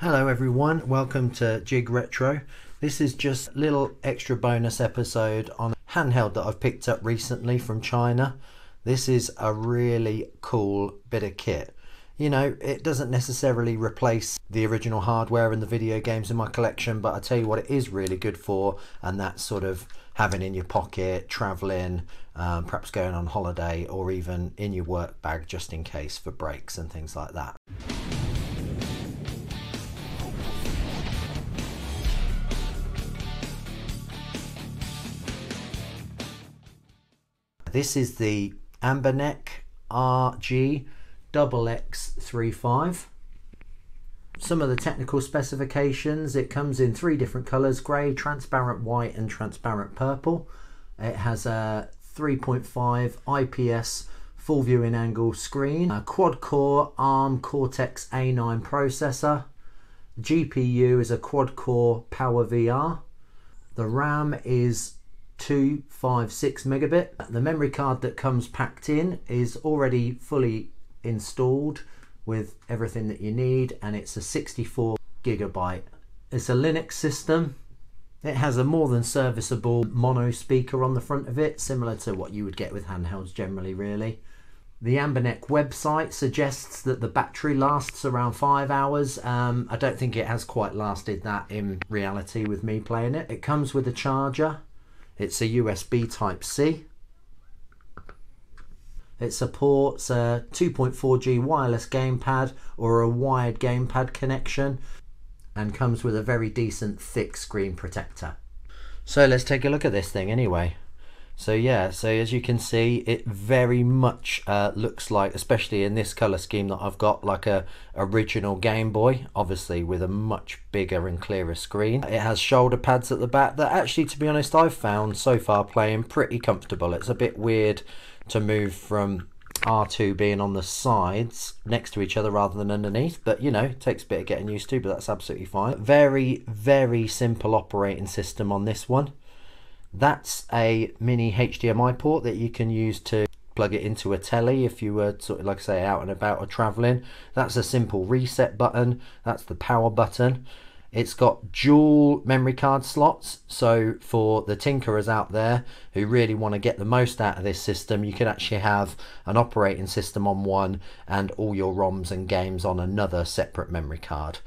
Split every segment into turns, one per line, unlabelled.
Hello everyone, welcome to Jig Retro. This is just a little extra bonus episode on a handheld that I've picked up recently from China. This is a really cool bit of kit. You know, it doesn't necessarily replace the original hardware and the video games in my collection, but I tell you what it is really good for, and that's sort of having in your pocket, traveling, perhaps going on holiday, or even in your work bag just in case for breaks and things like that. This is the ANBERNIC RG35XX. Some of the technical specifications: it comes in 3 different colours: grey, transparent white and transparent purple. It has a 3.5 IPS full viewing angle screen, a quad core ARM Cortex A9 processor. The GPU is a quad core Power VR. The RAM is 256 megabit. The memory card that comes packed in is already fully installed with everything that you need, and it's a 64 gigabyte. It's a Linux system. It has a more than serviceable mono speaker on the front of it, similar to what you would get with handhelds generally, really. The ANBERNIC website suggests that the battery lasts around 5 hours. I don't think it has quite lasted that in reality with me playing it. It comes with a charger. It's a USB Type-C. It supports a 2.4G wireless gamepad or a wired gamepad connection, and comes with a very decent thick screen protector. So let's take a look at this thing anyway. So yeah, so as you can see, it very much looks like, especially in this color scheme that I've got, like a original Game Boy, obviously with a much bigger and clearer screen. It has shoulder pads at the back that actually, to be honest, I've found so far playing pretty comfortable. It's a bit weird to move from R2 being on the sides next to each other rather than underneath, but you know, it takes a bit of getting used to, but that's absolutely fine. Very simple operating system on this one. That's a mini HDMI port that you can use to plug it into a telly if you were sort of, like I say, out and about or traveling. That's a simple reset button. That's the power button. It's got dual memory card slots, so for the tinkerers out there who really want to get the most out of this system, you can actually have an operating system on one and all your ROMs and games on another separate memory card.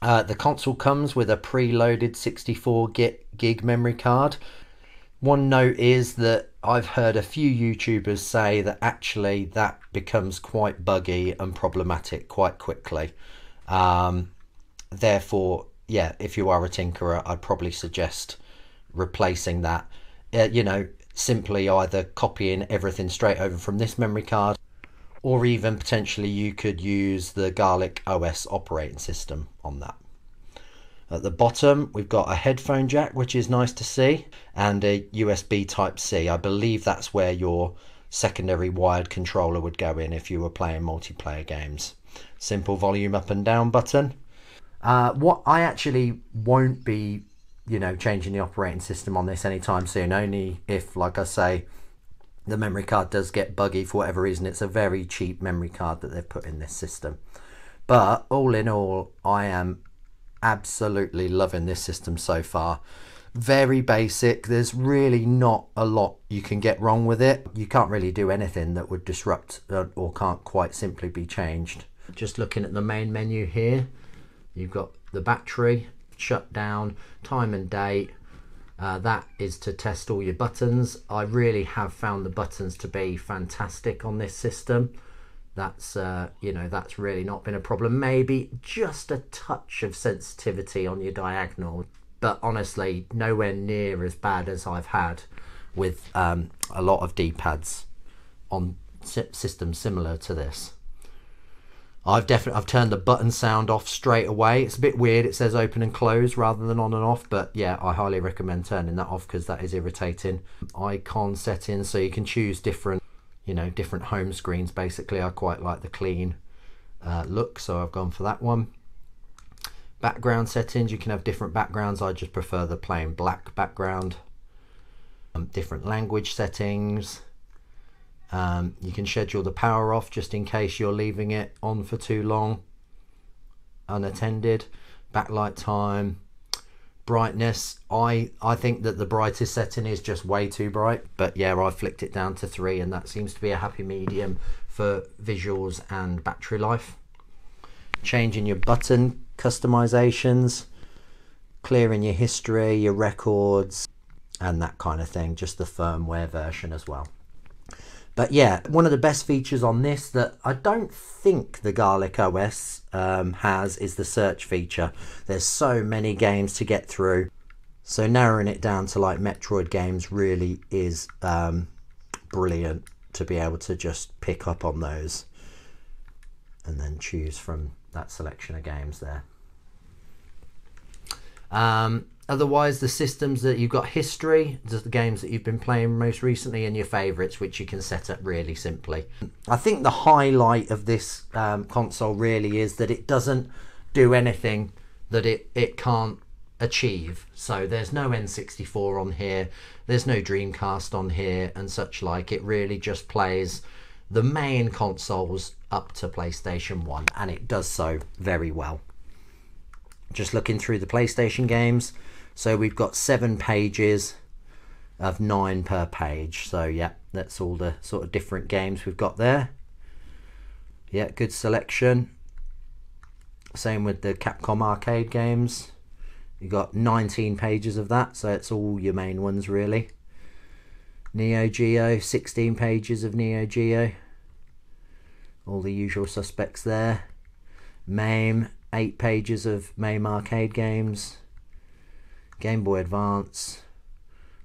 The console comes with a preloaded 64 gig memory card. One note is that I've heard a few YouTubers say that actually that becomes quite buggy and problematic quite quickly. Therefore, yeah, if you are a tinkerer, I'd probably suggest replacing that. You know, simply either copying everything straight over from this memory card, or even potentially you could use the Garlic OS operating system on that. At the bottom we've got a headphone jack, which is nice to see, and a USB Type-C. I believe that's where your secondary wired controller would go in if you were playing multiplayer games. Simple volume up and down button. What I actually won't be, you know, changing the operating system on this anytime soon, only if, like I say, the memory card does get buggy for whatever reason. It's a very cheap memory card that they've put in this system. But all in all, I am absolutely loving this system so far. Very basic. There's really not a lot you can get wrong with it. You can't really do anything that would disrupt or can't quite simply be changed. Just looking at the main menu here, you've got the battery, shutdown, time and date. That is to test all your buttons. I really have found the buttons to be fantastic on this system. That's you know, that's really not been a problem. Maybe just a touch of sensitivity on your diagonal, but honestly nowhere near as bad as I've had with a lot of D-pads on systems similar to this. I've turned the button sound off straight away. It's a bit weird, it says open and close rather than on and off, but yeah, I highly recommend turning that off because that is irritating. Icon settings, so you can choose different, you know, different home screens basically. I quite like the clean look, so I've gone for that one. Background settings, you can have different backgrounds. I just prefer the plain black background. Different language settings. You can schedule the power off just in case you're leaving it on for too long. unattended. Backlight time, brightness. I think that the brightest setting is just way too bright, but yeah, I flicked it down to 3 and that seems to be a happy medium for visuals and battery life. Changing your button customizations, clearing your history, your records, and that kind of thing, just the firmware version as well. But yeah, one of the best features on this that I don't think the Garlic OS has is the search feature. There's so many games to get through, so narrowing it down to like Metroid games really is brilliant to be able to just pick up on those and then choose from that selection of games there. Otherwise, the systems that you've got history, just the games that you've been playing most recently, and your favorites, which you can set up really simply. I think the highlight of this console really is that it doesn't do anything that it can't achieve. So there's no N64 on here, there's no Dreamcast on here and such like. It really just plays the main consoles up to PlayStation 1, and it does so very well. Just looking through the PlayStation games, so we've got 7 pages of 9 per page. So yeah, that's all the sort of different games we've got there. Yeah, good selection. Same with the Capcom arcade games. You've got 19 pages of that, so it's all your main ones really. Neo Geo, 16 pages of Neo Geo. All the usual suspects there. MAME, 8 pages of MAME arcade games. Game Boy Advance,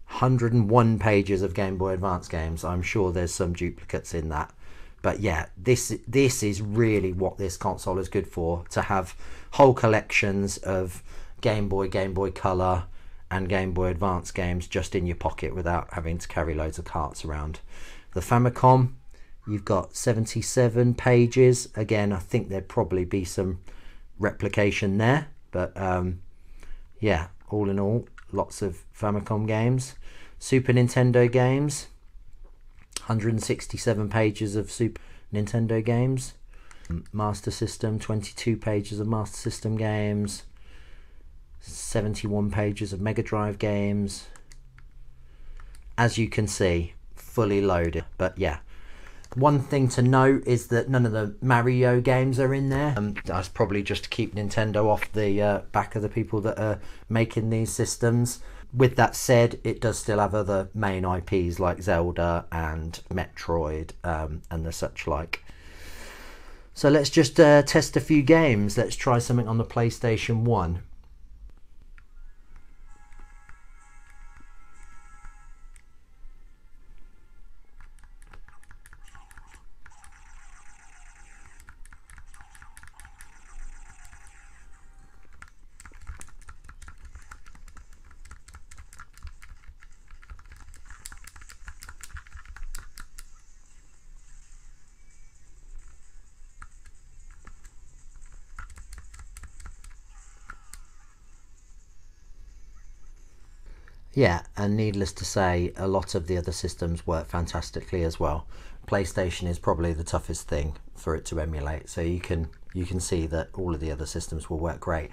101 pages of Game Boy Advance games. I'm sure there's some duplicates in that, but yeah, this is really what this console is good for, to have whole collections of Game Boy, Game Boy Color and Game Boy Advance games just in your pocket without having to carry loads of carts around. The Famicom, you've got 77 pages. Again, I think there'd probably be some replication there, but yeah, all in all, lots of Famicom games. Super Nintendo games, 167 pages of Super Nintendo games. Master System, 22 pages of Master System games. 71 pages of Mega Drive games. As you can see, fully loaded. But yeah, one thing to note is that none of the Mario games are in there. That's probably just to keep Nintendo off the back of the people that are making these systems. With that said, it does still have other main IPs like Zelda and Metroid and the such like. So let's just test a few games. Let's try something on the PlayStation 1. Yeah, and needless to say, a lot of the other systems work fantastically as well. PlayStation is probably the toughest thing for it to emulate, so you can see that all of the other systems will work great.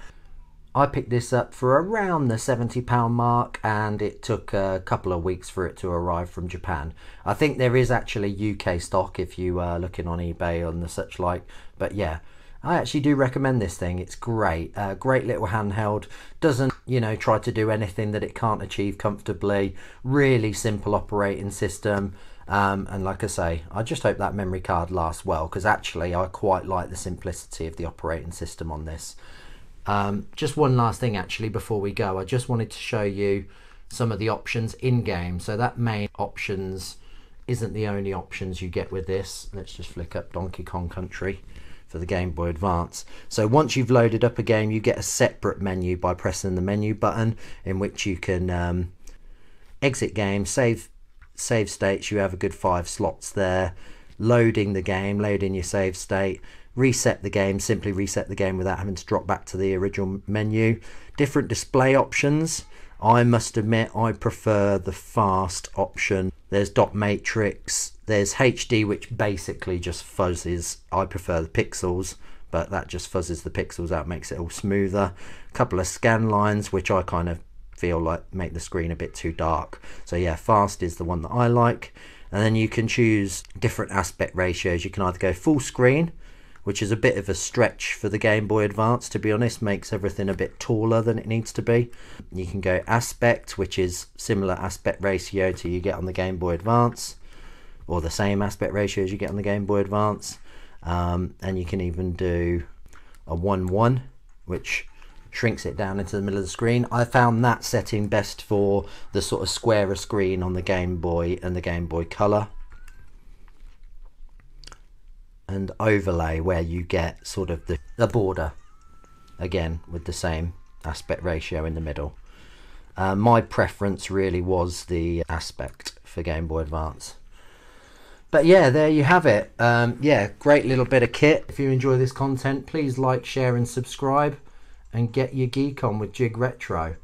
I picked this up for around the £70 mark, and it took a couple of weeks for it to arrive from Japan. I think there is actually UK stock if you are looking on eBay and the such like, but yeah, I actually do recommend this thing. It's great. Great little handheld. Doesn't, you know, try to do anything that it can't achieve comfortably. Really simple operating system. And like I say, I just hope that memory card lasts well, because actually I quite like the simplicity of the operating system on this. Just one last thing actually before we go. I just wanted to show you some of the options in game. So that main options isn't the only options you get with this. Let's just flick up Donkey Kong Country for the Game Boy Advance. So once you've loaded up a game, you get a separate menu by pressing the menu button, in which you can exit game, save states. You have a good 5 slots there. Loading the game, loading your save state, reset the game, simply reset the game without having to drop back to the original menu. Different display options. I must admit I prefer the fast option. There's dot matrix, there's HD, which basically just fuzzes. I prefer the pixels, but that just fuzzes the pixels out, makes it all smoother. A couple of scan lines, which I kind of feel like make the screen a bit too dark. So yeah, fast is the one that I like. And then you can choose different aspect ratios. You can either go full screen, which is a bit of a stretch for the Game Boy Advance, to be honest, makes everything a bit taller than it needs to be. You can go aspect, which is similar aspect ratio to you get on the Game Boy Advance, or the same aspect ratio as you get on the Game Boy Advance. And you can even do a 1:1, which shrinks it down into the middle of the screen. I found that setting best for the sort of squarer screen on the Game Boy and the Game Boy Color. And overlay, where you get sort of the border, again with the same aspect ratio in the middle. My preference really was the aspect for Game Boy Advance. But yeah, there you have it. Yeah, great little bit of kit. If you enjoy this content, please like, share and subscribe, and get your geek on with Jig Retro.